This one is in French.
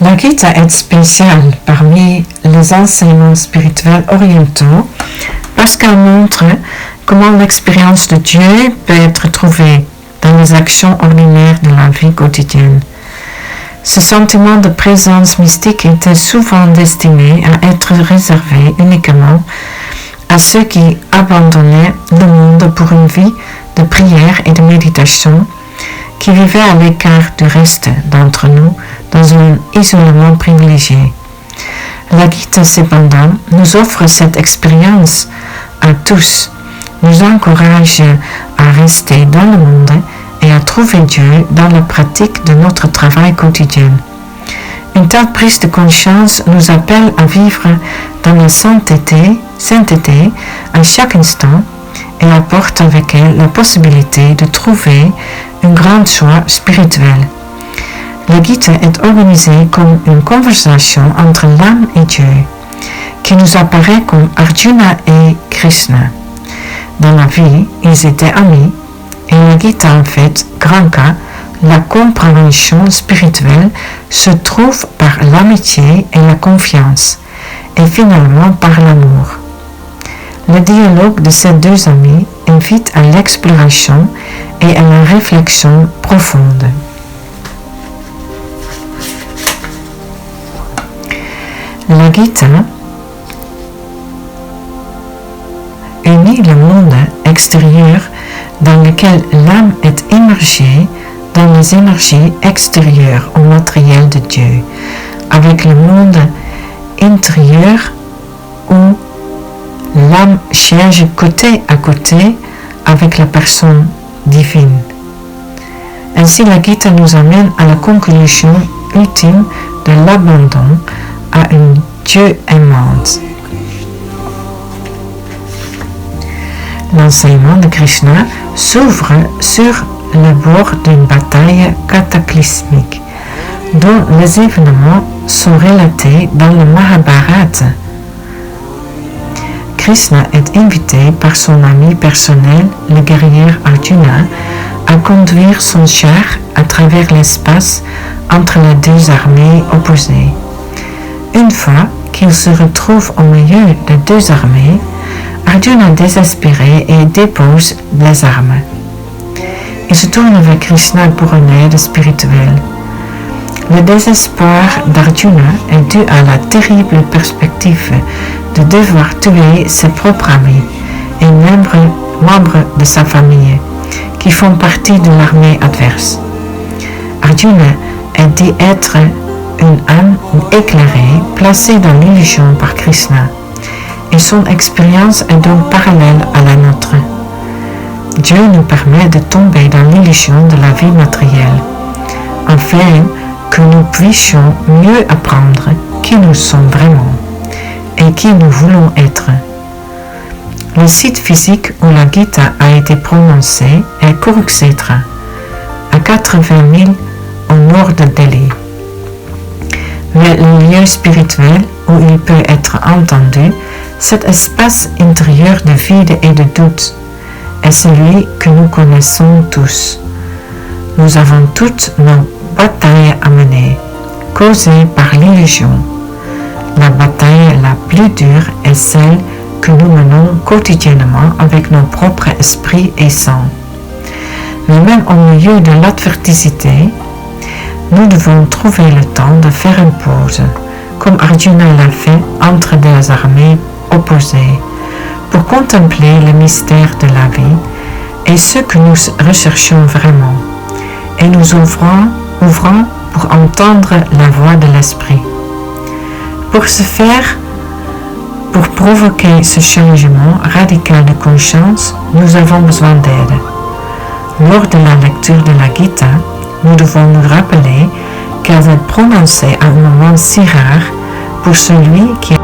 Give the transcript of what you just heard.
La Gita est spéciale parmi les enseignements spirituels orientaux parce qu'elle montre comment l'expérience de Dieu peut être trouvée dans les actions ordinaires de la vie quotidienne. Ce sentiment de présence mystique était souvent destiné à être réservé uniquement à ceux qui abandonnaient le monde pour une vie de prière et de méditation, qui vivaient à l'écart du reste d'entre nous dans un isolement privilégié. La Gita, cependant, nous offre cette expérience à tous, nous encourage à rester dans le monde et à trouver Dieu dans la pratique de notre travail quotidien. Une telle prise de conscience nous appelle à vivre dans la sainteté à chaque instant et apporte avec elle la possibilité de trouver une grande joie spirituelle. La Gita est organisée comme une conversation entre l'âme et Dieu, qui nous apparaît comme Arjuna et Krishna. Dans la vie, ils étaient amis, et la Gita en fait grand cas, la compréhension spirituelle se trouve par l'amitié et la confiance, et finalement par l'amour. Le dialogue de ces deux amis invite à l'exploration et à la réflexion profonde. La Gita unit le monde extérieur dans lequel l'âme est immergée dans les énergies extérieures au matériel de Dieu, avec le monde intérieur où l'âme cherche côté à côté avec la personne divine. Ainsi, la Gita nous amène à la conclusion ultime de l'abandon à un Dieu aimant. L'enseignement de Krishna s'ouvre sur le bord d'une bataille cataclysmique, dont les événements sont relatés dans le Mahabharata. Krishna est invité par son ami personnel, le guerrier Arjuna, à conduire son char à travers l'espace entre les deux armées opposées. Une fois qu'il se retrouve au milieu de deux armées, Arjuna désespéré et dépose les armes. Il se tourne vers Krishna pour une aide spirituelle. Le désespoir d'Arjuna est dû à la terrible perspective de devoir tuer ses propres amis et membres de sa famille qui font partie de l'armée adverse. Arjuna est dit être une âme éclairée placée dans l'illusion par Krishna, et son expérience est donc parallèle à la nôtre. Dieu nous permet de tomber dans l'illusion de la vie matérielle, afin que nous puissions mieux apprendre qui nous sommes vraiment et qui nous voulons être. Le site physique où la Gita a été prononcée est Kurukshetra, à 80 000 au nord de Delhi. Mais le lieu spirituel où il peut être entendu, cet espace intérieur de vide et de doute, est celui que nous connaissons tous. Nous avons toutes nos batailles à mener, causées par l'illusion. La bataille la plus dure est celle que nous menons quotidiennement avec nos propres esprits et sang. Mais même au milieu de l'adversité, nous devons trouver le temps de faire une pause, comme Arjuna l'a fait entre des armées opposées, pour contempler le mystère de la vie et ce que nous recherchons vraiment, et nous ouvrons pour entendre la voix de l'esprit. Pour ce faire, pour provoquer ce changement radical de conscience, nous avons besoin d'aide. Lors de la lecture de la Gita, nous devons nous rappeler qu'elle est prononcée à un moment si rare pour celui qui